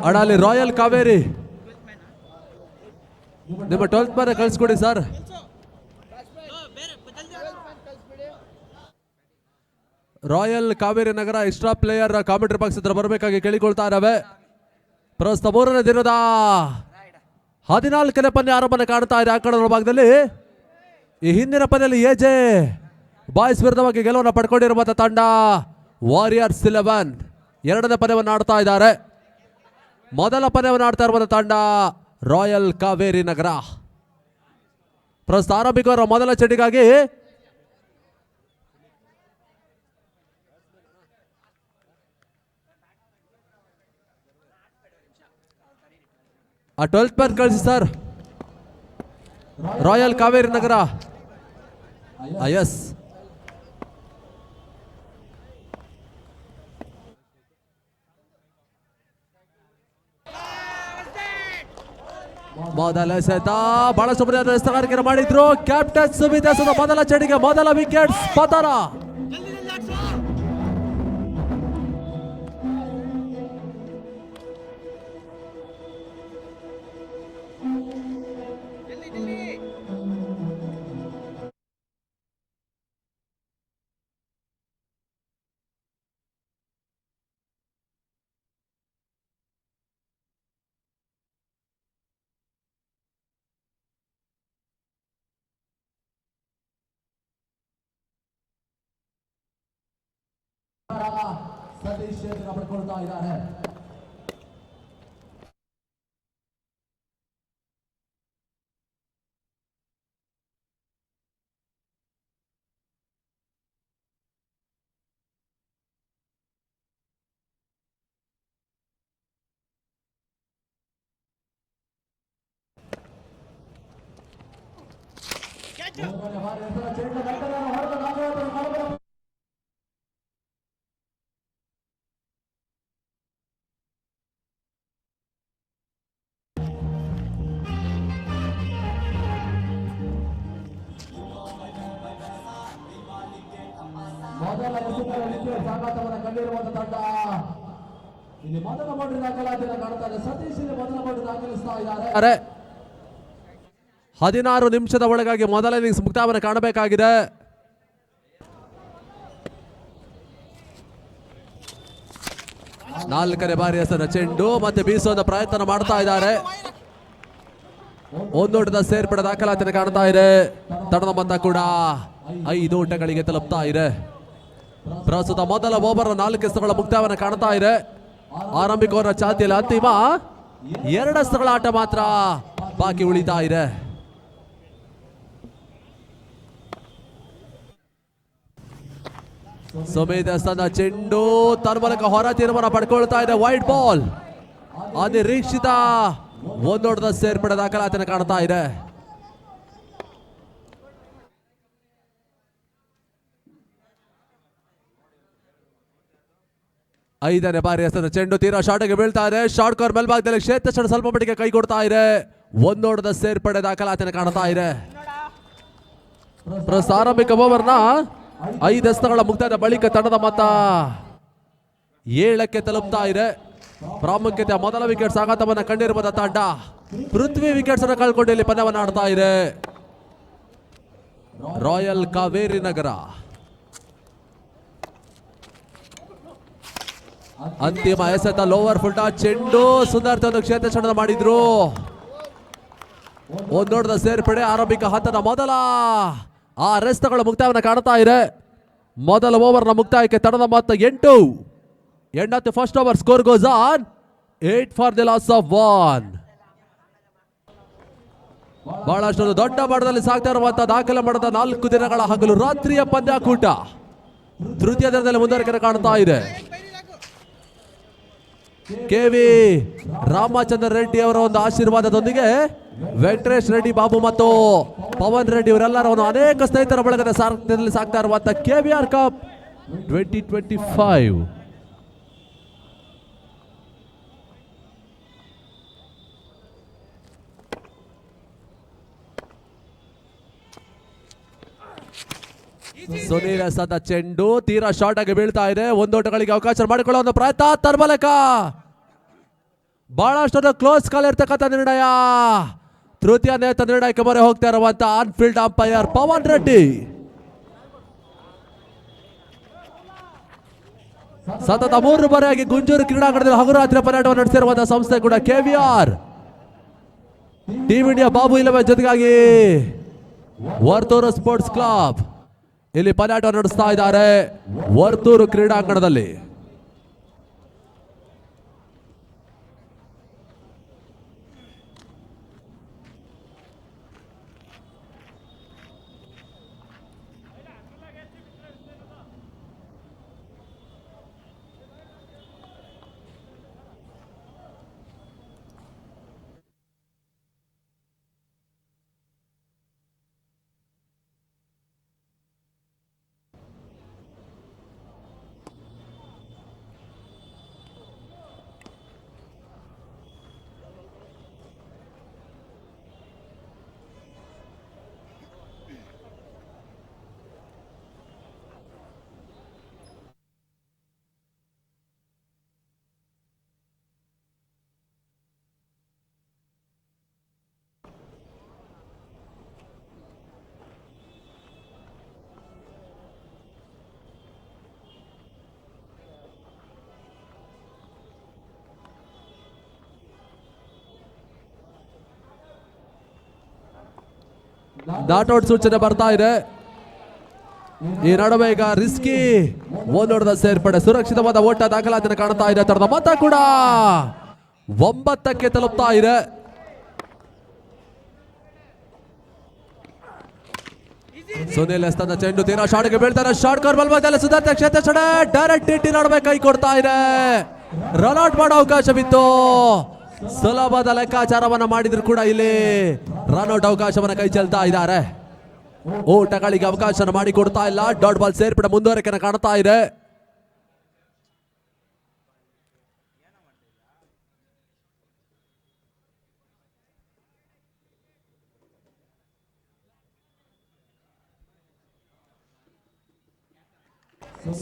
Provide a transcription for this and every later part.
ಅಣ್ಣ ಅಲ್ಲಿ ರಾಯಲ್ ಕಾವೇರಿ ನಿಮ್ಮ 12th ಮ್ಯಾನ್ ಕಳಿಸ್ಕೊಡಿ ಸರ್. ರಾಯಲ್ ಕಾವೇರಿ ನಗರ ಎಕ್ಸ್ಟ್ರಾ ಪ್ಲೇಯರ್ ಕಾಮೆಂಟ್ರಿ ಬಾಕ್ಸ್ ಹತ್ರ ಬರಬೇಕಾಗಿ ಕೇಳಿಕೊಳ್ತಾ ಇದ್ದಾವೆ. ಪ್ರಸ್ತುತ 3ನೇ ದಿನದ 14ನೇ ಪಂದ್ಯ ಆರಂಭನೆ ಕಾಣ್ತಾ ಇದೆ. ಆ ಕಡೆ ಭಾಗದಲ್ಲಿ ಈ ಹಿಂದಿನ ಪಂದ್ಯದಲ್ಲಿ ಎಜೆ ಬಾಯ್ಸ್ ವಿರುದ್ಧವಾಗಿ ಗೆಲುವನ್ನು ಪಡ್ಕೊಂಡಿರುವಂತಹ ತಂಡ ವಾರಿಯರ್ಸ್ 11 ಎರಡನೇ ಪಂದ್ಯವನ್ನು ಆಡ್ತಾ ಇದ್ದಾರೆ. ಮೊದಲ ಪಂದ್ಯವನ್ನು ಆಡ್ತಾ ಇರುವಂತಹ ತಂಡ ರಾಯಲ್ ಕಾವೇರಿ ನಗರ. ಪ್ರಸ್ತುತ ಆರಂಭಿಕರ ಮೊದಲ ಚೆಂಡಿಗಾಗಿ ಆ 12th ಮ್ಯಾನ್ ಕಳಿಸಿ ಸರ್. ರಾಯಲ್ ಕಾವೇರಿ ನಗರ ಎಸ್ ಮೊದಲ ಸೆತ ಬಹಳಷ್ಟು ಸ್ಥಳಾಂತರ ಮಾಡಿದ್ರು. ಕ್ಯಾಪ್ಟನ್ ಸುಮಿತ್ ಹೆಸರು ಮೊದಲ ಚೆಂಡಿಗೆ ಮೊದಲ ವಿಕೆಟ್ ಪತನ. ಸತೀಶ್ ಪಡ್ಕೊಳ್ತಾ ಇದ್ದಾರೆ. ಮೊದಲ ಸಾಗಾಟವನ್ನು ಕಂಡಿರುವಂತಹ ತಂಡ ಇಲ್ಲಿ ಮೊದಲ ಬೌಂಡ್ರಿ ದಾಖಲಾತಿಯನ್ನು ಕಾಣ್ತಾ ಇದೆ. ಸತೀಶ್ ಇಲ್ಲಿ ಮೊದಲ ಬೌಂಡ್ರಿ ದಾಖಲಿಸ್ತಾ ಇದ್ದಾರೆ. 16 ನಿಮಿಷದ ಒಳಗಾಗಿ ಮೊದಲ ಇನ್ನಿಂಗ್ಸ್ ಮುಕ್ತಾಯವನ್ನು ಕಾಣಬೇಕಾಗಿದೆ. ನಾಲ್ಕನೇ ಬಾರಿ ಹೆಸರ ಚೆಂಡು ಮತ್ತೆ ಬೀಸುವ ಪ್ರಯತ್ನ ಮಾಡ್ತಾ ಇದ್ದಾರೆ. ಒಂದೋಟದ ಸೇರ್ಪಡೆ ದಾಖಲಾತಿಯನ್ನು ಕಾಣ್ತಾ ಇದೆ. ತಂಡದ ಮೊತ್ತ ಕೂಡ 5 ಓಟಗಳಿಗೆ ತಲುಪ್ತಾ ಇದೆ. ಪ್ರಸ್ತುತ ಮೊದಲ ಓವರ್ 4 ಎಸೆತಗಳ ಮುಕ್ತಾಯವನ್ನು ಕಾಣ್ತಾ ಇದೆ. ಆರಂಭಿಕರ ಚಾತಿಯಲ್ಲಿ ಅಂತಿಮ 2 ಎಸೆತಗಳ ಆಟ ಮಾತ್ರ ಬಾಕಿ ಉಳಿತಾ ಇದೆ. ಸುಮಿತ್ ತನ್ನ ಚೆಂಡು ತನ್ನ ಮೂಲಕ ಹೊರ ತೀರ್ಮಾನ ಪಡ್ಕೊಳ್ತಾ ಇದೆ. ವೈಟ್ ಬಾಲ್ ಅನಿರೀಕ್ಷಿತ ಒಂದೋಟದ ಸೇರ್ಪಡೆ ದಾಖಲಾತಿಯನ್ನು ಕಾಣ್ತಾ ಇದೆ. 5ನೇ ಬಾರಿ ಹೆಸರು ಚೆಂಡು ತೀರಾ ಶಾರ್ಟ್ಗೆ ಬೀಳ್ತಾ ಇದೆ. ಶಾರ್ಟ್ ಕವರ್ ಮೇಲ್ಭಾಗದಲ್ಲಿ ಕ್ಷೇತ್ರ ಸ್ವಲ್ಪ ಮಟ್ಟಿಗೆ ಕೈ ಕೊಡ್ತಾ ಇದೆ. ಒಂದೋಟದ ಸೇರ್ಪಡೆ ದಾಖಲಾತಿನ ಕಾಣ್ತಾ ಇದೆ. ಆರಂಭಿಕ ಓವರ್ನ 5 ಎಸೆತಗಳ ಮುಕ್ತಾಯದ ಬಳಿಕ ತಂಡದ ಮೊತ್ತ 7ಕ್ಕೆ ತಲುಪ್ತಾ ಇದೆ. ಪ್ರಾಮುಖ್ಯತೆ ಮೊದಲ ವಿಕೆಟ್ ಆಘಾತವನ್ನು ಕಂಡಿರುವುದ ತಂಡ ಪೃಥ್ವಿ ವಿಕೆಟ್ಸ್ ಅನ್ನು ಕಳ್ಕೊಂಡು ಇಲ್ಲಿ ಪಂದ್ಯವನ್ನು ಆಡ್ತಾ ಇದೆ. ರಾಯಲ್ ಕಾವೇರಿ ನಗರ ಅಂತಿಮ ಎಸೆತ ಲೋವರ್ ಫುಲ್ ಟಾಸ್ ಚೆಂಡು ಸುಂದರ ಕ್ಷೇತ್ರ ಚಂಡನ ಮಾಡಿದ್ರು. ಒಂದೋಟದ ಸೇರ್ಪಡೆ ಆರಂಭಿಕ ಹಂತದ ಮೊದಲ 6 ಎಸೆತಗಳ ಮುಕ್ತಾಯವನ್ನು ಕಾಣ್ತಾ ಇದೆ. ಮೊದಲ ಓವರ್ನ ಮುಕ್ತಾಯಕ್ಕೆ ತಂಡದ ಮೊತ್ತ 8. End of the first over, score goes on 8 for the loss of 1. ಬಹಳಷ್ಟು ದೊಡ್ಡ ಮಟ್ಟದಲ್ಲಿ ಸಾಗ್ತಾ ಇರುವಂತಹ ದಾಖಲೆ ಮಾಡಿದ 4 ದಿನಗಳ ಹಗಲು ರಾತ್ರಿಯ ಪಂದ್ಯಾಕೂಟ ತೃತೀಯ ದಿನದಲ್ಲಿ ಮುಂದುವರಿಕೆ ಕಾಣ್ತಾ ಇದೆ. ಕೆವಿ ರಾಮಚಂದ್ರ ರೆಡ್ಡಿ ಅವರ ಒಂದು ಆಶೀರ್ವಾದದೊಂದಿಗೆ ವೆಂಕಟೇಶ್ ರೆಡ್ಡಿ ಬಾಬು ಮತ್ತು ಪವನ್ ರೆಡ್ಡಿ ಇವರೆಲ್ಲರ ಒಂದು ಅನೇಕ ಸ್ನೇಹಿತರ ಬಳಗದ ಸಾರಥ್ಯದಲ್ಲಿ ಸಾಗ್ತಾ ಇರುವಂತಹ KVR ಕಪ್ 2025. ಸುನೀಲ್ ಸದ ಚೆಂಡು ತೀರಾ ಶಾರ್ಟ್ ಆಗಿ ಬೀಳ್ತಾ ಇದೆ. ಒಂದೋಟಗಳಿಗೆ ಅವಕಾಶ ಮಾಡಿಕೊಳ್ಳುವ ಒಂದು ಪ್ರಯತ್ನ ತರ್ಮಲಕ ಬಹಳಷ್ಟು ಕ್ಲೋಸ್ ಕಾಲ್ ಇರ್ತಕ್ಕಂಥ ನಿರ್ಣಯ. ತೃತೀಯ ನೇತ ನಿರ್ಣಯಕ್ಕೆ ಮೊರೆ ಹೋಗ್ತಾ ಇರುವಂತ ಆನ್ಫೀಲ್ಡ್ ಅಂಪೈರ್ ಪವನ್ ರೆಡ್ಡಿ. ಸತತ 3 ಬಾರಿಯಾಗಿ ಗುಂಜೂರು ಕ್ರೀಡಾಂಗಣದಲ್ಲಿ ಹಗುರಾತ್ರಿ ಪರ್ಯಟವನ್ನು ನಡೆಸಿರುವಂತಹ ಸಂಸ್ಥೆ ಕೂಡ KVR. ಟೀಮ್ ಇಂಡಿಯಾ ಬಾಬು 11 ಜೊತೆಗಾಗಿ ವರ್ತೂರು ಸ್ಪೋರ್ಟ್ಸ್ ಕ್ಲಬ್ ಇಲ್ಲಿ ಪರ್ಯಟ ನಡೆಸ್ತಾ ಇದ್ದಾರೆ ವರ್ತೂರು ಕ್ರೀಡಾಂಗಣದಲ್ಲಿ. ಡಾಟ್ ಔಟ್ ಸೂಚನೆ ಬರ್ತಾ ಇದೆ. ಈ ನಡುವೆ ಈಗ ರಿಸ್ಕಿ ಒಂದೋಟದ ಸೇರ್ಪಡೆ ಸುರಕ್ಷಿತವಾದ ಓಟ ದಾಖಲಾತಿನ ಕಾಣ್ತಾ ಇದೆ. ತರದ ಮೊತ್ತ ಕೂಡ 9ಕ್ಕೆ ತಲುಪ್ತಾ ಇದೆ. ಸುನಿಲ್ ಎಸ್ತನ ಚೆಂಡು ತೀರಾ ಶಾರ್ಟ್ಗೆ ಬೀಳ್ತಾರೆ. ಶಾರ್ಟ್ ಕವರ್ ಬಲ್ಬದಲ್ಲಿ ಸುಧಾರ್ಥ ಕ್ಷೇತ್ರ ಚಡೆ ಡೈರೆಕ್ಟ್ ಇಟ್ಟಿ ನಡುವೆ ಕೈ ಕೊಡ್ತಾ ಇದೆ. ರನ್ಔಟ್ ಮಾಡೋ ಅವಕಾಶವಿತ್ತು. ಸುಲಭದ ಲೆಕ್ಕಾಚಾರವನ್ನ ಮಾಡಿದ್ರು ಕೂಡ ಇಲ್ಲಿ ರನ್ಔಟ್ ಅವಕಾಶವನ್ನ ಕೈ ಚೆಲ್ತಾ ಇದ್ದಾರೆ. ಓಟಗಳಿಗೆ ಅವಕಾಶ ಮಾಡಿಕೊಡ್ತಾ ಇಲ್ಲ. ಡಾಟ್ ಬಾಲ್ ಸೇರ್ಪಡೆ ಮುಂದುವರಿಕೆ ಕಾಣ್ತಾ ಇದೆ.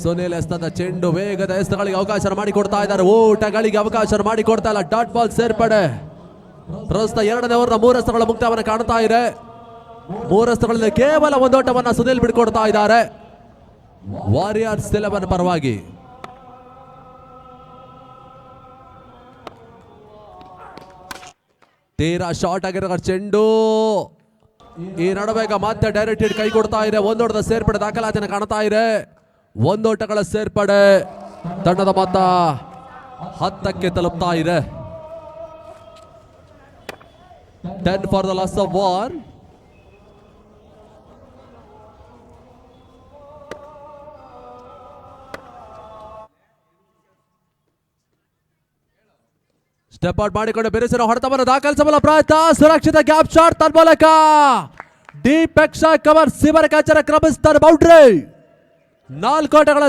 ಸುನಿಲ್ ಎಸ್ತದ ಚೆಂಡು ವೇಗದ ಎಸ್ತಗಳಿಗೆ ಅವಕಾಶ ಮಾಡಿಕೊಡ್ತಾ ಇದ್ದಾರೆ. ಓಟಗಳಿಗೆ ಅವಕಾಶ ಮಾಡಿಕೊಡ್ತಾ ಇಲ್ಲ. ಡಾಟ್ ಬಾಲ್ ಸೇರ್ಪಡೆ ಪ್ರಸ್ತುತ 2ನೇ ಓವರ್ನ 3 ಎಸೆತಗಳ ಮುಕ್ತಾಯವನ್ನು ಕಾಣ್ತಾ ಇದೆ. 3 ಎಸೆತಗಳಲ್ಲಿ ಕೇವಲ ಒಂದೋಟವನ್ನ ಸುನಿಲ್ ಬಿಡ್ಕೊಡ್ತಾ ಇದ್ದಾರೆ ವಾರಿಯರ್ಸ್ 11 ಪರವಾಗಿ. ತೀರಾ ಶಾರ್ಟ್ ಆಗಿರೋ ಚೆಂಡು ಈ ನಡುವೆ ಮತ್ತೆ ಡೈರೆಕ್ಟ್ ಕೈ ಕೊಡ್ತಾ ಇದೆ. ಒಂದೋಟದ ಸೇರ್ಪಡೆ ದಾಖಲಾತಿನ ಕಾಣ್ತಾ ಇದೆ. ಒಂದೋಟಗಳ ಸೇರ್ಪಡೆ ತಂಡದ ಮೊತ್ತ 10ಕ್ಕೆ ತಲುಪ್ತಾ ಇದೆ. 10 for the loss of 1. Step out ಮಾಡಿಕೊಂಡು ಬಿರುಸಿನ ಹೊಡೆತವನ್ನು ದಾಖಲಿಸಬಲ್ಲ ಪ್ರಯತ್ನ. ಸುರಕ್ಷಿತ ಗ್ಯಾಪ್ ಶಾಟ್ ತನ್ಮೂಲಕ ಡೀಪ್ ಎಕ್ಸ್ಟ್ರಾ ಕವರ್ ಸಿಮರ್ ಕ್ಯಾಚರ್ ಕ್ರಮಿಸ್ತಾರೆ ಬೌಂಡ್ರಿ. 4 ಓಟಗಳ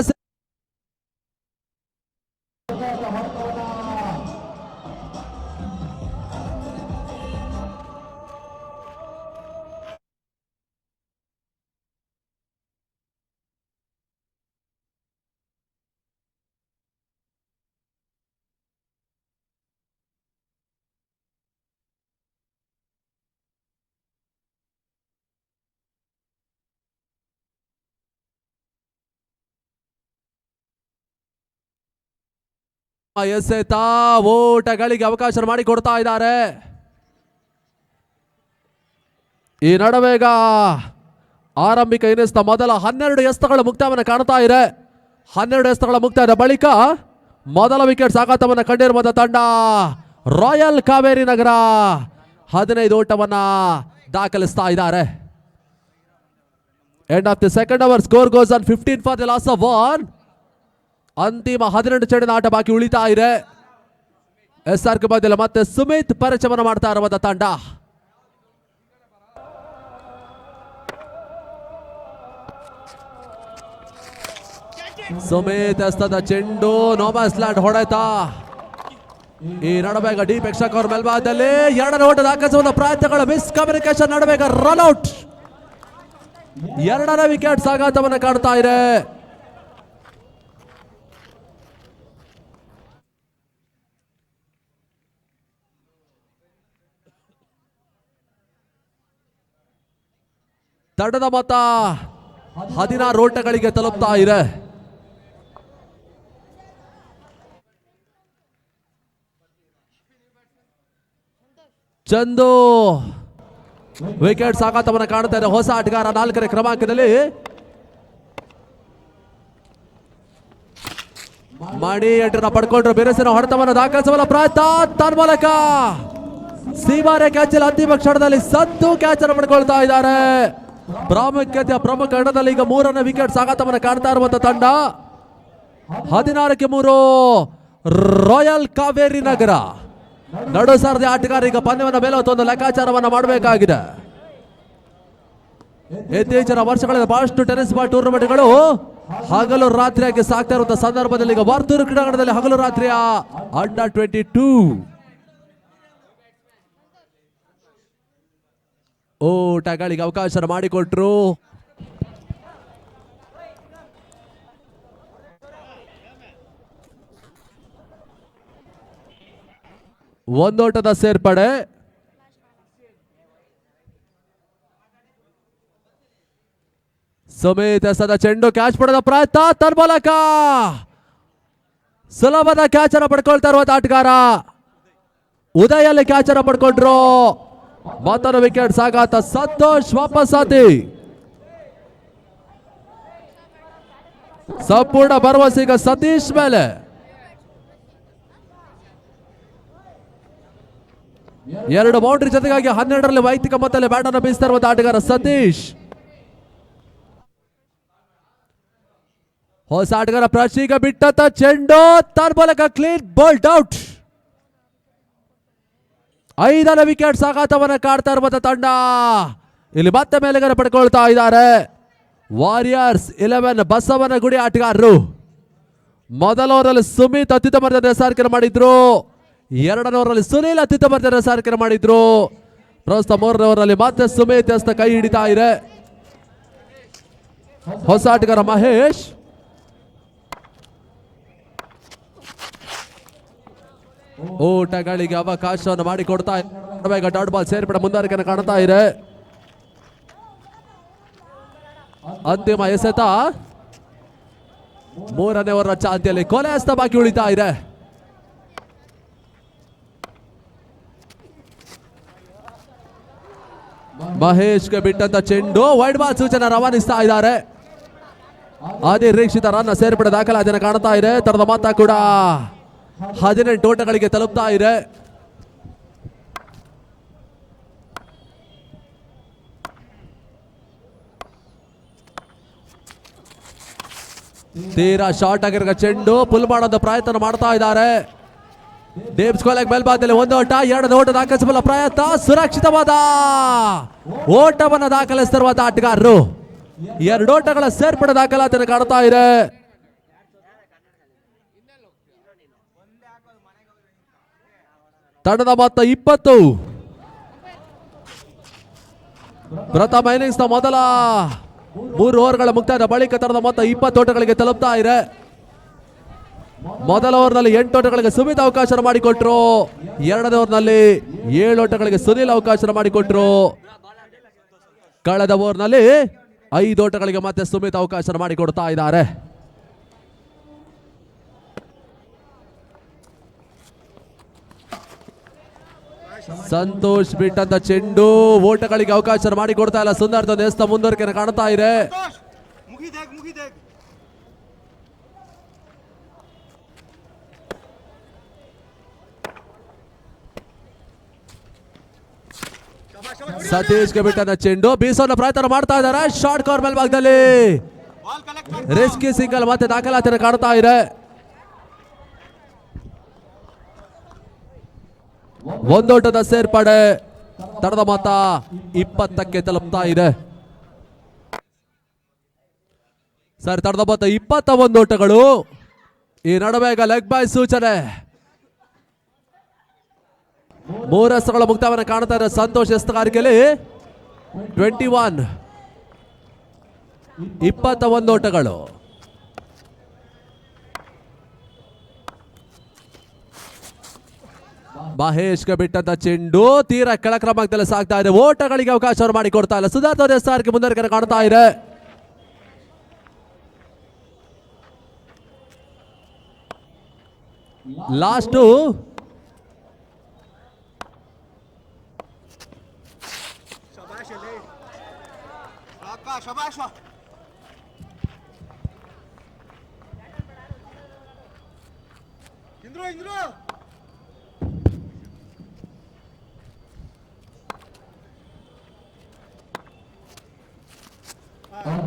ಎಸೆತ ಓಟಗಳಿಗೆ ಅವಕಾಶ ಮಾಡಿಕೊಡ್ತಾ ಇದ್ದಾರೆ. ಈ ನಡುವೆಗ ಆರಂಭಿಕ ಇನ್ನಿಸ್ತ ಮೊದಲ 12 ಎಸೆತಗಳ ಮುಕ್ತಾಯವನ್ನು ಕಾಣ್ತಾ ಇದೆ. 12 ಎಸೆತಗಳ ಮುಕ್ತಾಯದ ಬಳಿಕ ಮೊದಲ ವಿಕೆಟ್ ಸಾಗಾಟವನ್ನು ಕಂಡಿರುವಂತಹ ತಂಡ ರಾಯಲ್ ಕಾವೇರಿ ನಗರ 15 ಓಟವನ್ನ ದಾಖಲಿಸ್ತಾ ಇದ್ದಾರೆ. End of the second over score goes on 15 for the laws of 1. ಅಂತಿಮ 12 ಚೆಂಡಿನ ಆಟ ಬಾಕಿ ಉಳಿತಾ ಇದೆ. SRK ಬದಲು ಮತ್ತೆ ಸುಮಿತ್ ಪರಿಚಯವನ್ನು ಮಾಡ್ತಾ ಇರುವಂತಹ ತಂಡ. ಸುಮಿತ್ ಎಸ್ತದ ಚೆಂಡು ನೋಬಾಸ್ ಲ್ಯಾಂಡ್ ಹೊಡೆತ. ಈ ನಡುವೆಗ ಡೀಪ್ ಎಕ್ಸ್ಟ್ರಾ ಕವರ್ ಮೇಲ್ಭಾಗದಲ್ಲಿ 2ನೇ ಓಟದ ಆಕಾಶವಾದ ಪ್ರಯತ್ನಗಳ ಮಿಸ್ ಕಮ್ಯುನಿಕೇಶನ್ ನಡುವೆಗ ರನ್ಔಟ್. 2ನೇ ವಿಕೆಟ್ ಸಾಗಾಟವನ್ನು ಕಾಣ್ತಾ ಇದೆ. ತಂಡದ ಮೊತ್ತ 16 ಓಟಗಳಿಗೆ ತಲುಪ್ತಾ ಇದೆ. ಚಂದು ವಿಕೆಟ್ ಸಾಗಾಟವನ್ನು ಕಾಣ್ತಾ ಇದೆ. ಹೊಸ ಆಟಗಾರ 4ನೇ ಕ್ರಮಾಂಕದಲ್ಲಿ ಮಣಿ ಎಂಟರನ್ನ ಪಡ್ಕೊಂಡ್ರು. ಬಿರುಸಿನ ಹೊಡೆತವನ್ನು ದಾಖಲಿಸುವ ಪ್ರಯತ್ನ ತನ್ಮೂಲಕ ಸೀಮಾರೆ ಕ್ಯಾಚಲ್ಲಿ ಅಂತಿಮ ಕ್ಷಣದಲ್ಲಿ ಸದ್ದು ಕ್ಯಾಚ್ ಅನ್ನು ಪಡ್ಕೊಳ್ತಾ ಇದ್ದಾರೆ. ಪ್ರಾಮುಖ್ಯತೆಯ ಪ್ರಮುಖ ಹಂತದಲ್ಲಿ ಈಗ 3ನೇ ವಿಕೆಟ್ ಸಾಗಾಟವನ್ನು ಕಾಣ್ತಾ ಇರುವಂತಹ ತಂಡ 16ಕ್ಕೆ 3 ರಾಯಲ್ ಕಾವೇರಿ ನಗರ. ನಡು ಸಾರದಿ ಆಟಗಾರ ಈಗ ಪಂದ್ಯವನ್ನು ಮೇಲೆ ಒಂದು ಲೆಕ್ಕಾಚಾರವನ್ನು ಮಾಡಬೇಕಾಗಿದೆ. ಇತ್ತೀಚಿನ ವರ್ಷಗಳಲ್ಲಿ ಬಹಳಷ್ಟು ಟೆನ್ನಿಸ್ ಬಾಲ್ ಟೂರ್ನಮೆಂಟ್ಗಳು ಹಗಲು ರಾತ್ರಿಯಾಗಿ ಸಾಕ್ತಾ ಇರುವಂತಹ ಸಂದರ್ಭದಲ್ಲಿ ಈಗ ವರ್ತೂರು ಕ್ರೀಡಾಂಗಣದಲ್ಲಿ ಹಗಲು ರಾತ್ರಿಯ ಅಂಡರ್ 22 ಓಟಗಳಿಗೆ ಅವಕಾಶ ಮಾಡಿಕೊಟ್ರು. ಒಂದೋಟದ ಸೇರ್ಪಡೆ. ಸುಮಿತ್ ಎಸೆದ ಚೆಂಡು ಕ್ಯಾಚ್ ಪಡೆದ ಪ್ರಯತ್ನ ತನ್ಮೂಲಕ ಸುಲಭದ ಕ್ಯಾಚ್ ಅನ್ನು ಪಡ್ಕೊಳ್ತಾ ಇರುವಂತ ಆಟಗಾರ ಉದಯಲ್ಲಿ ಕ್ಯಾಚ್ ಅನ್ನು ಪಡ್ಕೊಂಡ್ರು. ಮತ್ತೊಂದು ವಿಕೆಟ್ ಸಾಗಾಟ. ಸಂತೋಷ್ ವಾಪಸ್ಸಾತಿ. ಸಂಪೂರ್ಣ ಭರವಸೆ ಈಗ ಸತೀಶ್ ಮೇಲೆ. ಎರಡು ಬೌಂಡ್ರಿ ಜೊತೆಗಾಗಿ 12ರಲ್ಲಿ ವೈಯಕ್ತಿಕ ಮೊತ್ತದಲ್ಲಿ ಬ್ಯಾಟ್ ಅನ್ನು ಬೀಸ್ತಾ ಇರುವಂತ ಆಟಗಾರ ಸತೀಶ್. ಹೊಸ ಆಟಗಾರ ಪ್ರಶೀಗ ಬಿಟ್ಟಂತ ಚೆಂಡು ತನ್ಮೂಲಕ ಕ್ಲೀನ್ ಬೋಲ್ಡ್ ಔಟ್. 5ನೇ ವಿಕೆಟ್ ಸಾಗಾಟವನ್ನು ಕಾಡ್ತಾ ಇರುವಂತ ತಂಡ ಇಲ್ಲಿ ಮತ್ತೆ ಮೇಲೆಗಡೆ ಪಡ್ಕೊಳ್ತಾ ಇದ್ದಾರೆ. ವಾರಿಯರ್ಸ್ 11 ಬಸವನಗುಡಿ ಆಟಗಾರರು. ಮೊದಲ ಓವರಲ್ಲಿ ಸುಮಿತ್ ಅತ್ಯುತ್ತಮ ಸಾರಿಕೆ ಮಾಡಿದ್ರು. 2ನೇ ಓವರಲ್ಲಿ ಸುನೀಲ್ ಅತ್ಯುತ್ತಮ ಸಾರಿಕೆ ಮಾಡಿದ್ರು. ಪ್ರಸ್ತುತ 3ನೇ ಓವರಲ್ಲಿ ಮತ್ತೆ ಸುಮಿತ್ ಎಸ್ತ ಕೈ ಹಿಡಿತಾ ಇದೆ. ಹೊಸ ಆಟಗಾರ ಮಹೇಶ್. ಓಟಗಳಿಗೆ ಅವಕಾಶವನ್ನು ಮಾಡಿಕೊಡ್ತಾ ಡಾಟ್ ಬಾಲ್ ಸೇರ್ಪಡೆ ಮುಂದುವರಿಕೆಯನ್ನು ಕಾಣ್ತಾ ಇದೆ. ಅಂತಿಮ ಎಸೆತ 3ನೇ ಓವರ್ ಚಾಂತಿಯಲ್ಲಿ ಕೊನೆ ಎಸೆತ ಬಾಕಿ ಉಳಿತಾ ಇದೆ. ಮಹೇಶ್ಗೆ ಬಿಟ್ಟಂತ ಚೆಂಡು ವೈಡ್ ಬಾಲ್ ಸೂಚನೆ ರವಾನಿಸ್ತಾ ಇದ್ದಾರೆ. ಅನಿರೀಕ್ಷಿತ ರನ್ ಸೇರ್ಪಡೆ ದಾಖಲಾತಿಯನ್ನು ಕಾಣ್ತಾ ಇದೆ. ತರದ ಮೊತ್ತ ಕೂಡ 18 ಓಟಗಳಿಗೆ ತಲುಪ್ತಾ ಇದೆ. ತೀರಾ ಶಾರ್ಟ್ ಆಗಿರೋ ಚೆಂಡು ಪುಲ್ ಮಾಡೋದ ಪ್ರಯತ್ನ ಮಾಡ್ತಾ ಇದ್ದಾರೆ. ಡೇಬ್ಸ್ ಕೋಲೆಗ್ ಮೇಲ್ಭಾಗದಲ್ಲಿ 1 ಓಟ, 2 ಓಟ ದಾಖಲಿಸಬಲ್ಲ ಪ್ರಯತ್ನ. ಸುರಕ್ಷಿತವಾದ ಓಟವನ್ನು ದಾಖಲಿಸುತ್ತಿರುವಂತಹ ಆಟಗಾರರು 2 ಓಟಗಳ ಸೇರ್ಪಡೆ ದಾಖಲಾತಿಯನ್ನು ಕಾಣ್ತಾ ಇದೆ. ತಂಡದ ಮೊತ್ತ 20. ಪ್ರಥಮ ಇನ್ನಿಂಗ್ಸ್ ನ ಮೊದಲ 3 ಓವರ್ಗಳ ಮುಕ್ತಾಯದ ಬಳಿಕ ತಂಡದ ಮೊತ್ತ 20 ಓಟಗಳಿಗೆ ತಲುಪ್ತಾ ಇದೆ. ಮೊದಲ ಓವರ್ನಲ್ಲಿ 8 ಓಟಗಳಿಗೆ ಸುಮಿತ್ ಅವಕಾಶ ಮಾಡಿಕೊಟ್ರು. ಎರಡನೇ ಓವರ್ನಲ್ಲಿ 7 ಓಟಗಳಿಗೆ ಸುನಿಲ್ ಅವಕಾಶ ಮಾಡಿಕೊಟ್ರು. ಕಳೆದ ಓವರ್ನಲ್ಲಿ 5 ಓಟಗಳಿಗೆ ಮತ್ತೆ ಸುಮಿತ್ ಅವಕಾಶ ಮಾಡಿಕೊಡ್ತಾ ಇದ್ದಾರೆ. ಸಂತೋಷ್ ಬಿಟ್ಟಂತ ಚೆಂಡು ಓಟಗಳಿಗೆ ಅವಕಾಶ ಮಾಡಿಕೊಡ್ತಾ ಇಲ್ಲ. ಸುಂದರ್ ಎಸ್ತ ಮುಂದುವರಿಕೆ ಕಾಣ್ತಾ ಇದೆ. ಸತೀಶ್ಗೆ ಬಿಟ್ಟಂತ ಚೆಂಡು ಬೀಸೋನ ಪ್ರಯತ್ನ ಮಾಡ್ತಾ ಇದ್ದಾರೆ. ಶಾರ್ಟ್ ಕವರ್ ಮೇಲ್ಭಾಗದಲ್ಲಿ ರೆಸ್ಕ್ಯೂ ಸಿಂಗಲ್ ಮತ್ತೆ ದಾಖಲಾತಿಯನ್ನು ಕಾಣ್ತಾ ಇದೆ. ಒಂದೋಟದ ಸೇರ್ಪಡೆ ತಂಡದ ಮೊತ್ತ 20ಕ್ಕೆ ತಲುಪ್ತಾ ಇದೆ. ಸರ್, ತಂಡದ ಮೊತ್ತ 21 ಓಟಗಳು. ಈ ನಡುವೆ ಈಗ ಲೆಗ್ ಬೈ ಸೂಚನೆ. 3 ರನ್ಗಳ ಮುಕ್ತಾಯವನ್ನು ಕಾಣ್ತಾ ಇದ್ದಾರೆ ಸಂತೋಷ್ ಎಸ್ತಗಾರಿಕೆಯಲ್ಲಿ. 21 ಓಟಗಳು. ಮಹೇಶ್ಗೆ ಬಿಟ್ಟಂತ ಚೆಂಡು ತೀರಾ ಕೆಳಕ್ರಮದಲ್ಲಿ ಸಾಗ್ತಾ ಇದೆ. ಓಟಗಳಿಗೆ ಅವಕಾಶವನ್ನು ಮಾಡಿಕೊಡ್ತಾ ಇಲ್ಲ. ಸುಧಾರ್ಥ ಎಸ್ತಾರ್ಗೆ ಮುಂದುವರಿಕೆ ಕಾಣ್ತಾ ಇದೆ. ಲಾಸ್ಟು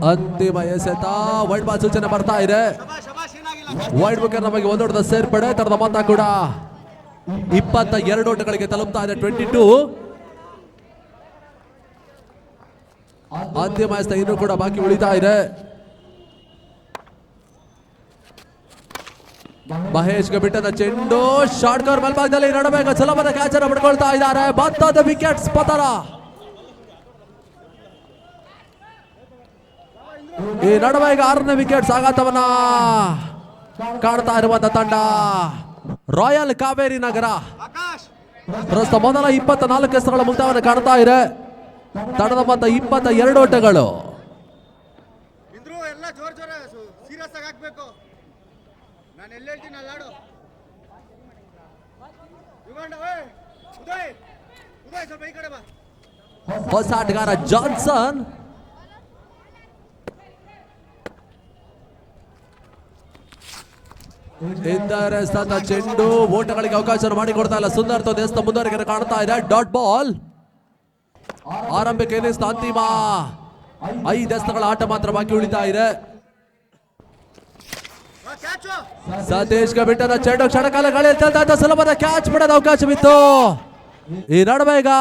ಅಂತಿಮ ಎಸೆತ. ವೈಡ್ ಬಾಲ್ ಸೂಚನೆ ಬರ್ತಾ ಇದೆ. ವೈಡ್ ವಿಕೆಟ್ ನಮಗೆ ಒಂದೋಟದ ಸೇರ್ಪಡೆ. ತರದ ಮೊತ್ತ ಕೂಡ 22 ಓಟಗಳಿಗೆ ತಲುಪ್ತಾ ಇದೆ. 22. ಅಂತಿಮ ಎಸೆತ ಇನ್ನೂ ಕೂಡ ಬಾಕಿ ಉಳಿತಾ ಇದೆ. ಮಹೇಶ್ಗೆ ಬಿಟ್ಟದ ಚೆಂಡು ಶಾರ್ಟ್ ಕವರ್ ಮೇಲ್ಭಾಗದಲ್ಲಿ ನಡಬೇಕ ಸುಲಭದ ಕ್ಯಾಚ್ ಅನ್ನು ಪಡ್ಕೊಳ್ತಾ ಇದ್ದಾರೆ. ಭತ್ತದ ವಿಕೆಟ್ಸ್ ಪತನ. ಈ ನಡುವೆ ಈಗ 6ನೇ ವಿಕೆಟ್ ಆಘಾತವನ್ನ ಕಾಡ್ತಾ ಇರುವಂತ ತಂಡ ರಾಯಲ್ ಕಾವೇರಿ ನಗರ. ಪ್ರಸ್ತುತ ಮೊದಲ 24 ಎಸೆತಗಳ ಮುಕ್ತಾಯವನ್ನು ಕಾಣ್ತಾ ಇದೆ. ತಂಡದ ಮೊತ್ತ 22 ಓಟಗಳು. ಹೊಸ ಆಟಗಾರ ಜಾನ್ಸನ್ ಚೆಂಡು ಓಟಗಳಿಗೆ ಅವಕಾಶ ಮಾಡಿಕೊಡ್ತಾ ಇಲ್ಲ. ಸುಂದರ್ ದೇಶದ ಮುಂದುವರಿಕೆ ಕಾಣ್ತಾ ಇದೆ. Dot ball. ಆರಂಭಿಕ ಇನ್ನಿಂಗ್ಸ್ ಅಂತಿಮ 5 ಎಸೆತಗಳ ಆಟ ಮಾತ್ರ ಬಾಕಿ ಉಳಿತಾ ಇದೆ. ಸತೀಶ್ಗೆ ಬಿಟ್ಟದ ಚೆಂಡು ಕ್ಷಣಕಾಲಗಳಲ್ಲಿ ಸುಲಭದ ಕ್ಯಾಚ್ ಬಿಡೋದ ಅವಕಾಶವಿತ್ತು. ಈ ನಡುವೆ ಈಗ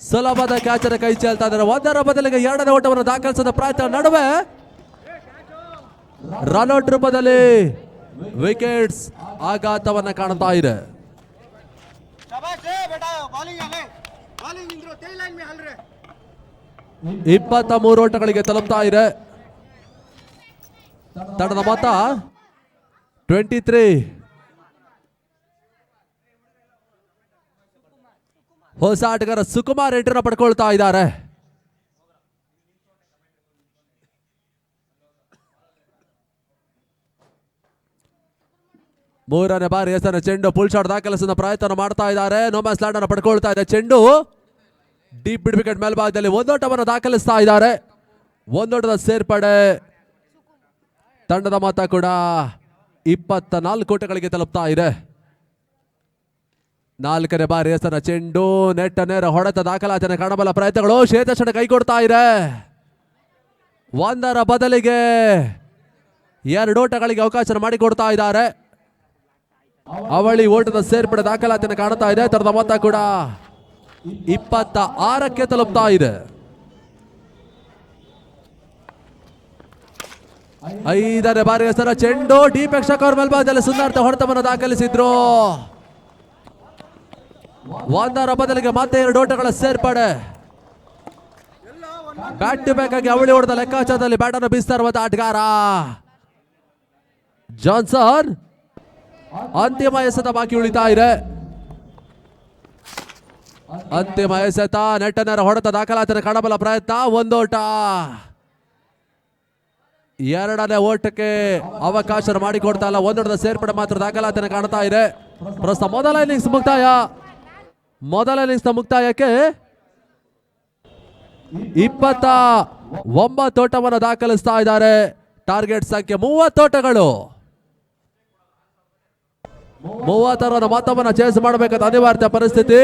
ಸುಲಭದ ಕ್ಯಾಚ್ ಅನ್ನು ಕೈ ಚೆಲ್ತಾ ಇದ್ದಾರೆ. 1ರ ಬದಲಿಗೆ 2ನೇ ಓಟವನ್ನು ದಾಖಲಿಸಿದ ಪ್ರಯತ್ನ ನಡುವೆ ರನ್ಔಟ್ ರೂಪದಲ್ಲಿ ವಿಕೆಟ್ಸ್ ಆಘಾತವನ್ನ ಕಾಣ್ತಾ ಇದೆ. 23 ಓಟಗಳಿಗೆ ತಲುಪ್ತಾ ಇದೆ. ತಂಡದ ಮೊತ್ತ 23. ಹೊಸ ಆಟಗಾರ ಸುಕುಮಾರ್ ಎಂಟ್ರನ್ನ ಪಡ್ಕೊಳ್ತಾ ಇದ್ದಾರೆ. ಮೂರನೇ ಬಾರಿ ಹೆಸರ ಚೆಂಡು ಫುಲ್ ಶಾಟ್ ದಾಖಲಿಸಿದ ಪ್ರಯತ್ನ ಮಾಡ್ತಾ ಇದ್ದಾರೆ. ನೋಮ್ಯಾನ್ಸ್ ಲ್ಯಾಂಡ್ ಅನ್ನು ಪಡ್ಕೊಳ್ತಾ ಇದೆ. ಚೆಂಡು ಡೀಪ್ ಮಿಡ್ ವಿಕೆಟ್ ಮೇಲ್ಭಾಗದಲ್ಲಿ ಒಂದೋಟವನ್ನು ದಾಖಲಿಸ್ತಾ ಇದ್ದಾರೆ. ಒಂದೋಟದ ಸೇರ್ಪಡೆ. ತಂಡದ ಮೊತ್ತ ಕೂಡ 24 ಓಟಗಳಿಗೆ ತಲುಪ್ತಾ ಇದೆ. 4ನೇ ಬಾರಿ ಹೆಸರ ಚೆಂಡು ನೆಟ್ಟ ನೇರ ಹೊಡೆತ ದಾಖಲಾತಿಯನ್ನು ಕಾಣಬಲ್ಲ ಪ್ರಯತ್ನಗಳು. ಶ್ವೇತೇಶ್ವರ ಕೈ ಕೊಡ್ತಾ ಇದೆ. 1ರ ಬದಲಿಗೆ 2 ಓಟಗಳಿಗೆ ಅವಕಾಶ ಮಾಡಿಕೊಡ್ತಾ ಇದ್ದಾರೆ. ಅವಳಿ ಓಟದ ಸೇರ್ಪಡೆ ದಾಖಲಾತಿಯನ್ನು ಕಾಣ್ತಾ ಇದೆ. ತರದ ಮೊತ್ತ ಕೂಡ 26ಕ್ಕೆ ತಲುಪ್ತಾ ಇದೆ. 5ನೇ ಬಾರಿ ಹೆಸರ ಚೆಂಡು ಡೀಪ್ ಎಕ್ಸ್ಟ್ರಾ ಕವರ್ ಮೇಲ್ಭಾಗದಲ್ಲಿ ಸುಂದರ್ತ ಹೊಡೆತವನ್ನು ದಾಖಲಿಸಿದ್ರು. ಒಂದರ ಬದಲಿಗೆ ಮತ್ತೆ 2 ಓಟಗಳ ಸೇರ್ಪಡೆ. ಬ್ಯಾಕ್ ಟು ಬ್ಯಾಕ್ ಆಗಿ ಅವಳಿ ಹೊಡೆದ ಲೆಕ್ಕಾಚಾರದಲ್ಲಿ ಬ್ಯಾಟ್ ಅನ್ನು ಬೀಸ್ತಾ ಇರುವಂತಹ ಆಟಗಾರ ಜಾನ್ಸನ್. ಅಂತಿಮ ಎಸೆತ ಬಾಕಿ ಉಳಿತಾ ಇದೆ. ಅಂತಿಮ ಎಸೆತ ನೆಟ್ಟನರ ಹೊಡೆತ ದಾಖಲಾತಿನ ಕಾಣಬಲ್ಲ ಪ್ರಯತ್ನ. 1 ಓಟ. 2ನೇ ಓಟಕ್ಕೆ ಅವಕಾಶ ಮಾಡಿಕೊಡ್ತಾ ಇಲ್ಲ. 1 ಓಟದ ಸೇರ್ಪಡೆ ಮಾತ್ರ ದಾಖಲಾತಿನ ಕಾಣ್ತಾ ಇದೆ. ಪ್ರಸ್ತುತ ಮೊದಲ ಇನ್ನಿಂಗ್ಸ್ ಮುಕ್ತಾಯಕ್ಕೆ 29 ಓಟವನ್ನು ದಾಖಲಿಸ್ತಾ ಇದ್ದಾರೆ. ಟಾರ್ಗೆಟ್ ಸಂಖ್ಯೆ 30 ಓಟಗಳು. 30 ಮೊತ್ತವನ್ನು ಚೇಸ್ ಮಾಡಬೇಕಂತ ಅನಿವಾರ್ಯ ಪರಿಸ್ಥಿತಿ.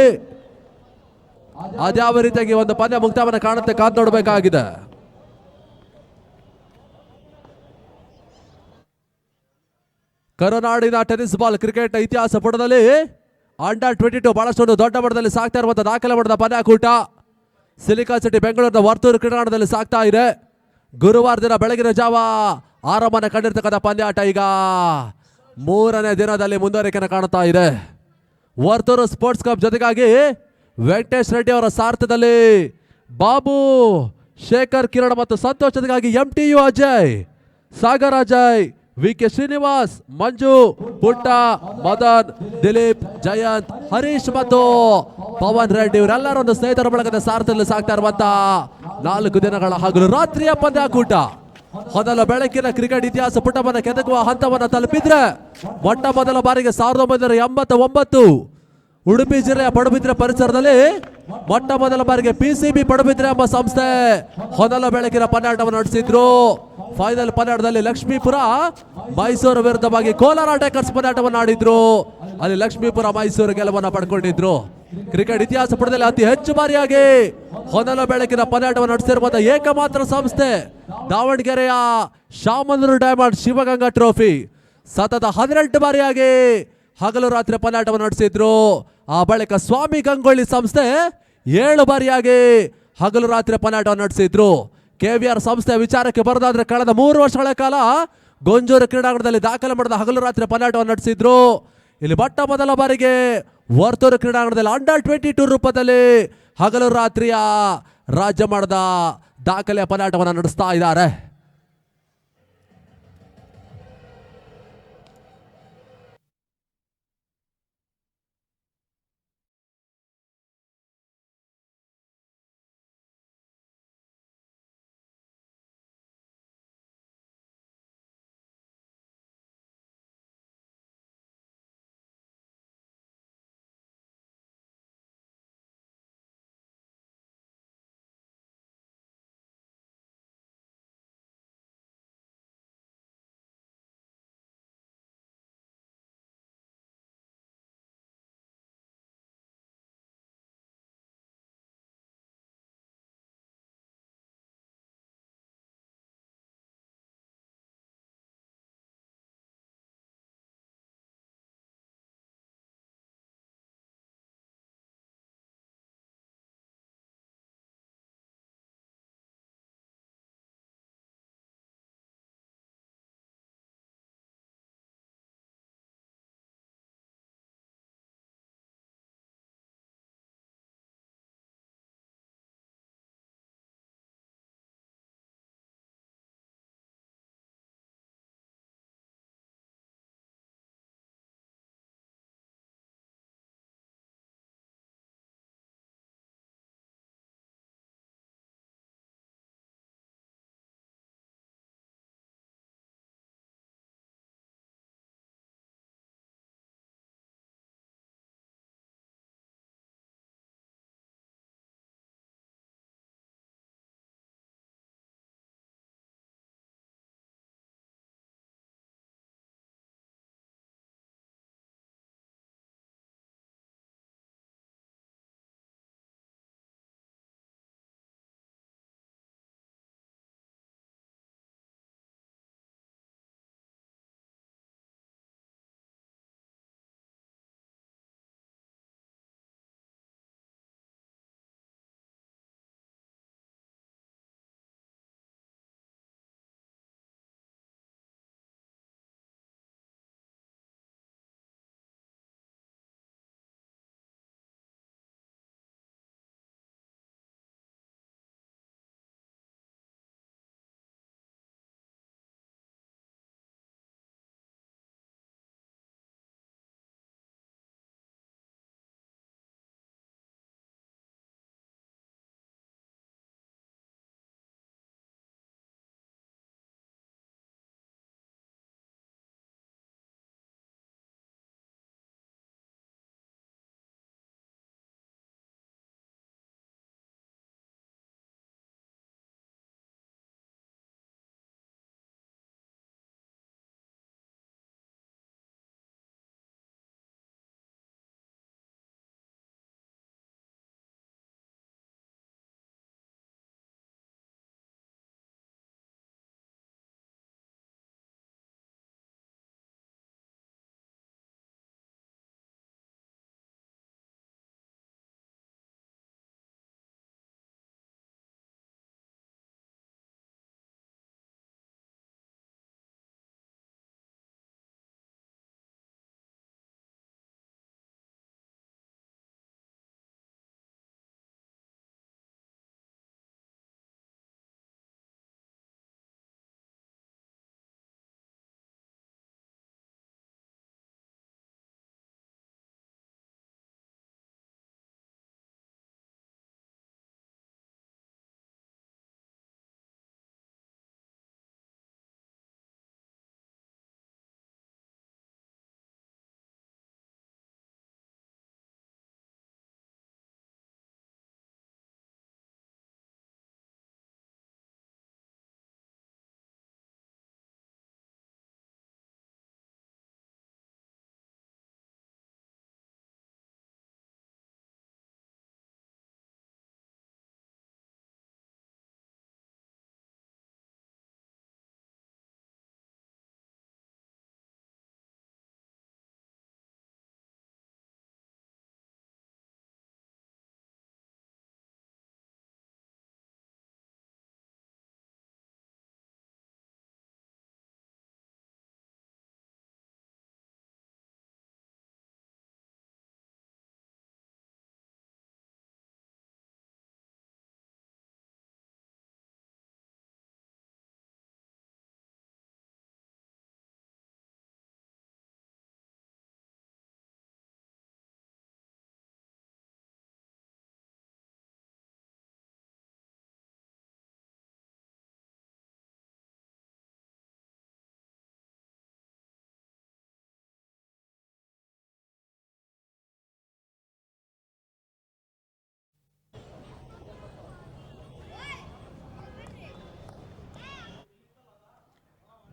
ಅದ್ಯಾವ ರೀತಿಯಾಗಿ ಒಂದು ಪಂದ್ಯ ಮುಕ್ತಾಯವನ್ನು ಕಾಣುತ್ತೆ ಕಾದು ನೋಡಬೇಕಾಗಿದೆ. ಕರುನಾಡಿನ ಟೆನಿಸ್ ಬಾಲ್ ಕ್ರಿಕೆಟ್ ಇತಿಹಾಸ ಪುಟದಲ್ಲಿ ಅಂಡರ್-22 ಬಹಳಷ್ಟು ದೊಡ್ಡ ಮಟ್ಟದಲ್ಲಿ ಸಾಕ್ತಾ ಇರುವಂತಹ ದಾಖಲೆ ಮಾಡಿದ ಪಂದ್ಯಾಕೂಟ ಸಿಲಿಕಾನ್ ಸಿಟಿ ಬೆಂಗಳೂರಿನ ವರ್ತೂರು ಕ್ರೀಡಾಂಗಣದಲ್ಲಿ ಸಾಕ್ತಾ ಇದೆ. ಗುರುವಾರ ದಿನ ಬೆಳಗಿನ ಜಾವ ಆರಂಭನ ಕಂಡಿರ್ತಕ್ಕಂಥ ಪಂದ್ಯಾಟ ಈಗ 3ನೇ ದಿನದಲ್ಲಿ ಮುಂದುವರಿಕೆಯನ್ನು ಕಾಣುತ್ತಾ ಇದೆ. ವರ್ತೂರು ಸ್ಪೋರ್ಟ್ಸ್ ಕ್ಲಬ್ ಜೊತೆಗಾಗಿ ವೆಂಕಟೇಶ್ ರೆಡ್ಡಿ ಅವರ ಸಾರಥ್ಯದಲ್ಲಿ ಬಾಬು, ಶೇಖರ್, ಕಿರಣ್ ಮತ್ತು ಸಂತೋಷ್ ಜೊತೆಗಾಗಿ MTU ಅಜಯ್, ಸಾಗರ್ ಅಜಯ್, VK ಶ್ರೀನಿವಾಸ್, ಮಂಜು, ಪುಟ್ಟ, ಮದನ್, ದಿಲೀಪ್, ಜಯಂತ್, ಹರೀಶ್ ಮತ್ತು ಪವನ್ ರೆಡ್ಡಿ ಇವರೆಲ್ಲರೂ ಒಂದು ಸ್ನೇಹಿತರ ಬಳಗದ ಸಾರಥ್ಯದಲ್ಲಿ ಸಾಕ್ತಾ ಇರುವಂತ 4 ದಿನಗಳ ಹಗಲು ರಾತ್ರಿಯ ಪಂದ್ಯಾಕೂಟ. ಮೊದಲ ಬೆಳಕಿನ ಕ್ರಿಕೆಟ್ ಇತಿಹಾಸ ಪುಟವನ್ನು ಕೆದಕುವ ಹಂತವನ್ನು ತಲುಪಿದ್ರೆ ಮೊಟ್ಟ ಮೊದಲ ಬಾರಿಗೆ 1989 ಉಡುಪಿ ಜಿಲ್ಲೆಯ ಪಡುಬಿದ್ರೆ ಪರಿಸರದಲ್ಲಿ ಮೊಟ್ಟ ಮೊದಲ ಬಾರಿಗೆ PCB ಪಡುಬಿದ್ರೆ ಎಂಬ ಸಂಸ್ಥೆ ಮೊದಲ ಬೆಳಕಿನ ಪಂದ್ಯಾಟವನ್ನು ನಡೆಸಿದ್ರು. ಫೈನಲ್ ಪಂದ್ಯಾಟದಲ್ಲಿ ಲಕ್ಷ್ಮೀಪುರ ಮೈಸೂರು ವಿರುದ್ಧವಾಗಿ ಕೋಲಾರ ಟೈಗರ್ಸ್ ಪಂದ್ಯಾಟವನ್ನು ಆಡಿದ್ರು. ಅಲ್ಲಿ ಲಕ್ಷ್ಮೀಪುರ ಮೈಸೂರು ಗೆಲುವನ್ನು ಪಡ್ಕೊಂಡಿದ್ರು. ಕ್ರಿಕೆಟ್ ಇತಿಹಾಸ ಪುಟದಲ್ಲಿ ಅತಿ ಹೆಚ್ಚು ಬಾರಿಯಾಗಿ ಮೊದಲ ಬೆಳಕಿನ ಪಂದ್ಯಾಟವನ್ನು ನಡೆಸಿರುವಂತಹ ಏಕಮಾತ್ರ ಸಂಸ್ಥೆ ದಾವಣಗೆರೆಯ ಶಾಮಂದ್ರು ಡೈಮಂಡ್ ಶಿವಗಂಗಾ ಟ್ರೋಫಿ. ಸತತ 18 ಬಾರಿಯಾಗಿ ಹಗಲು ರಾತ್ರಿ ಪಂದ್ಯಾಟವನ್ನು ನಡೆಸಿದ್ರು. ಆ ಬಳಿಕ ಸ್ವಾಮಿ ಗಂಗೊಳ್ಳಿ ಸಂಸ್ಥೆ 7 ಬಾರಿಯಾಗಿ ಹಗಲು ರಾತ್ರಿ ಪಂದ್ಯಾಟವನ್ನು ನಡೆಸಿದ್ರು. KVR ಸಂಸ್ಥೆ ವಿಚಾರಕ್ಕೆ ಬರೋದಾದ್ರೆ ಕಳೆದ 3 ವರ್ಷಗಳ ಕಾಲ ಗೊಂಜೂರು ಕ್ರೀಡಾಂಗಣದಲ್ಲಿ ದಾಖಲೆ ಮಾಡಿದ ಹಗಲು ರಾತ್ರಿ ಪಂದ್ಯಾಟವನ್ನು ನಡೆಸಿದ್ರು. ಇಲ್ಲಿ ಮೊಟ್ಟ ಮೊದಲ ಬಾರಿಗೆ ವರ್ತೂರು ಕ್ರೀಡಾಂಗಣದಲ್ಲಿ ಅಂಡರ್-22 ರೂಪದಲ್ಲಿ ಹಗಲು ರಾತ್ರಿಯ ರಾಜ್ಯ ಮಟ್ಟದ ದಾಖಲೆಯ ಪಂದ್ಯಾಟವನ್ನು ನಡೆಸ್ತಾ ಇದ್ದಾರೆ.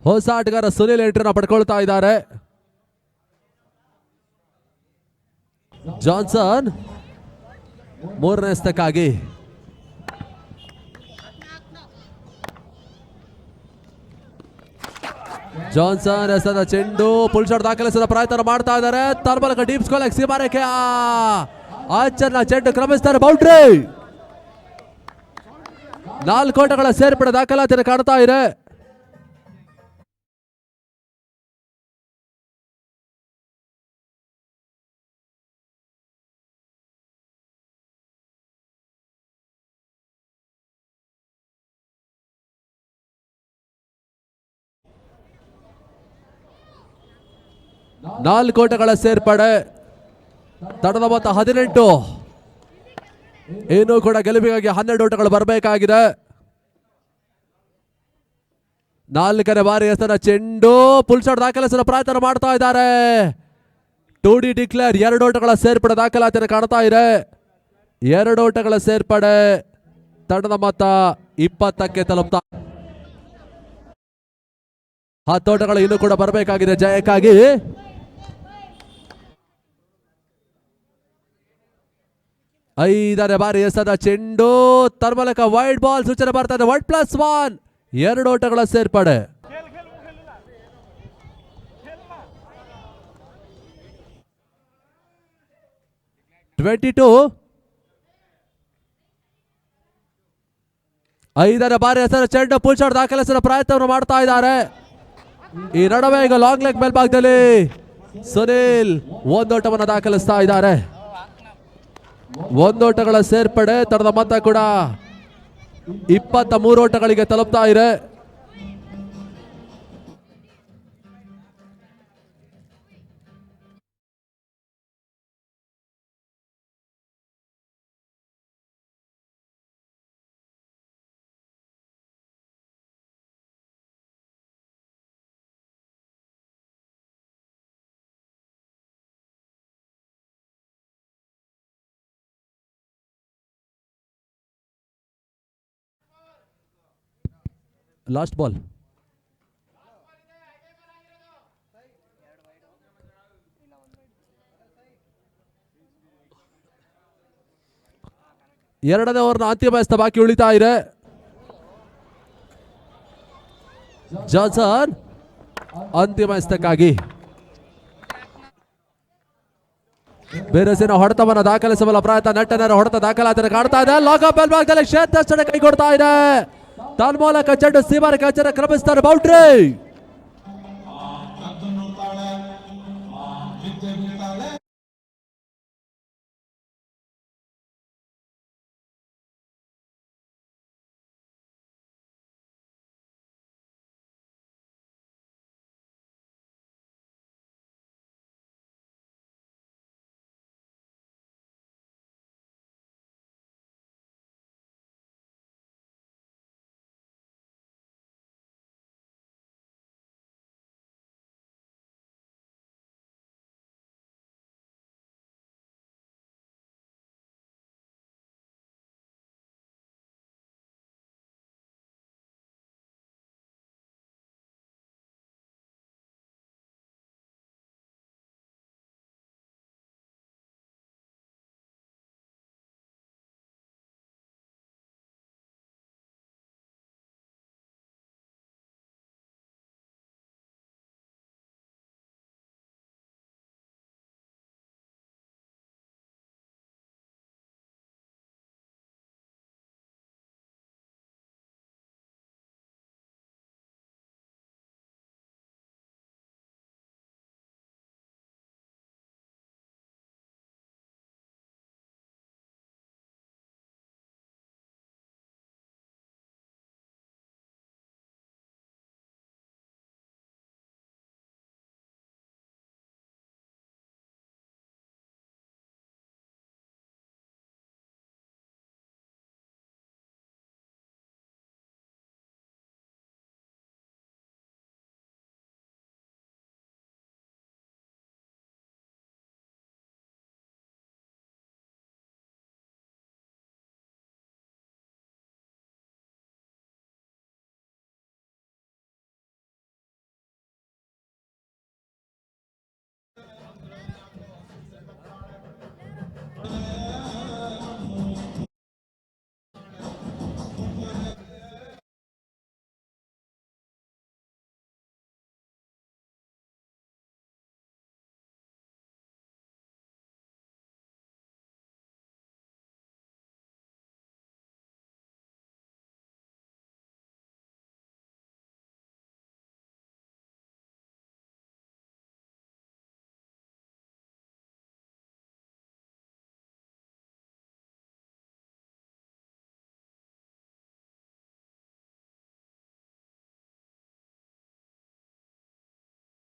ಹೊಸ ಆಟಗಾರ ಸುನಿಲ್ ಎಂಟ್ರಿನ ಪಡ್ಕೊಳ್ತಾ ಇದ್ದಾರೆ. ಜಾನ್ಸನ್ ಮೂರನೇ ಎಸ್ತಕ್ಕಾಗಿ ಜಾನ್ಸನ್ ಎಸೆದ ಚೆಂಡು ಫುಲ್ ಶಾಟ್ ದಾಖಲಿಸಿದ ಪ್ರಯತ್ನ ಮಾಡ್ತಾ ಇದ್ದಾರೆ. ತರ್ಮಲಕ ಡೀಪ್ ಸ್ಕೋರ್ ಸೀಮಾರೇಖೆ ಆಚರಣ ಚೆಂಡು ಕ್ರಮಿಸ್ತಾರೆ. ಬೌಂಡ್ರಿ 4 ಓಟಗಳ ಸೇರ್ಪಡೆ ದಾಖಲಾತಿಯನ್ನು ಕಾಣ್ತಾ ಇದೆ. ನಾಲ್ಕು ಓಟಗಳ ಸೇರ್ಪಡೆ ತಡದ ಮೊತ್ತ 18. ಇನ್ನೂ ಕೂಡ ಗೆಲುವಿಗಾಗಿ 12 ಓಟಗಳು ಬರಬೇಕಾಗಿದೆ. 4ನೇ ಬಾರಿ ಎಸೆದ ಚೆಂಡು ಫುಲ್ ಶಾಟ್ ದಾಖಲಿಸಲು ಪ್ರಯತ್ನ ಮಾಡ್ತಾ ಇದ್ದಾರೆ. 2D ಡಿಕ್ಲೇರ್ 2 ಓಟಗಳ ಸೇರ್ಪಡೆ ದಾಖಲಾತಿಯನ್ನು ಕಾಣ್ತಾ ಇದೆ. 2 ಓಟಗಳ ಸೇರ್ಪಡೆ ತಂಡದ ಮೊತ್ತ 20ಕ್ಕೆ ತಲುಪ್ತಾ. 10 ಓಟಗಳು ಇನ್ನೂ ಕೂಡ ಬರಬೇಕಾಗಿದೆ ಜಯಕ್ಕಾಗಿ. 5ನೇ ಬಾರಿ ಎಸೆದ ಚೆಂಡು ತರ್ಮಲಕ ವೈಡ್ ಬಾಲ್ ಸೂಚನೆ ಬರ್ತಾ ಇದೆ. 1+1 2 ಓಟಗಳ ಸೇರ್ಪಡೆ. ಐದನೇ ಬಾರಿ ಎಸೆದ ಚೆಂಡು ಫುಲ್ ಶಾಟ್ ದಾಖಲಿಸಲು ಪ್ರಯತ್ನವನ್ನು ಮಾಡ್ತಾ ಇದ್ದಾರೆ. ಈ ನಡುವೆ ಈಗ ಲಾಂಗ್ ಲೆಗ್ ಮೇಲ್ಭಾಗದಲ್ಲಿ ಸುನಿಲ್ 1 ಓಟವನ್ನು ದಾಖಲಿಸ್ತಾ ಇದ್ದಾರೆ. 1 ಓಟಗಳ ಸೇರ್ಪಡೆ ತಡದ ಮೊತ್ತ ಕೂಡ 23 ಓಟಗಳಿಗೆ ತಲುಪ್ತಾ ಇದೆ. Last ball. ಎರಡನೇ ಓವರ್ನ ಅಂತಿಮ ಎಸೆತ ಬಾಕಿ ಉಳಿತಾ ಇದೆ. ಜಾನ್ಸನ್ ಅಂತಿಮ ಎಸೆತಕ್ಕಾಗಿ ಬೇರೆಸಿನ ಹೊಡೆತವನ್ನು ದಾಖಲಿಸಬಲ್ಲ ಪ್ರಯತ್ನ. ನೆಟ್ಟನೇರ ಹೊಡೆತ ದಾಖಲಾತಿಯನ್ನು ಕಾಣ್ತಾ ಇದೆ. ಲಾಕಪ್ ಮೇಲ್ಭಾಗದಲ್ಲಿ ಕ್ಷೇತ್ರ ಕೈ ಕೊಡ್ತಾ ಇದೆ. ತನ್ಮೂಲಕ ಚೆಂಡು ಸೀಮಾರೇಖೆ ಆಚರಣೆ ಕ್ರಮಿಸ್ತಾರೆ. ಬೌಂಡ್ರಿ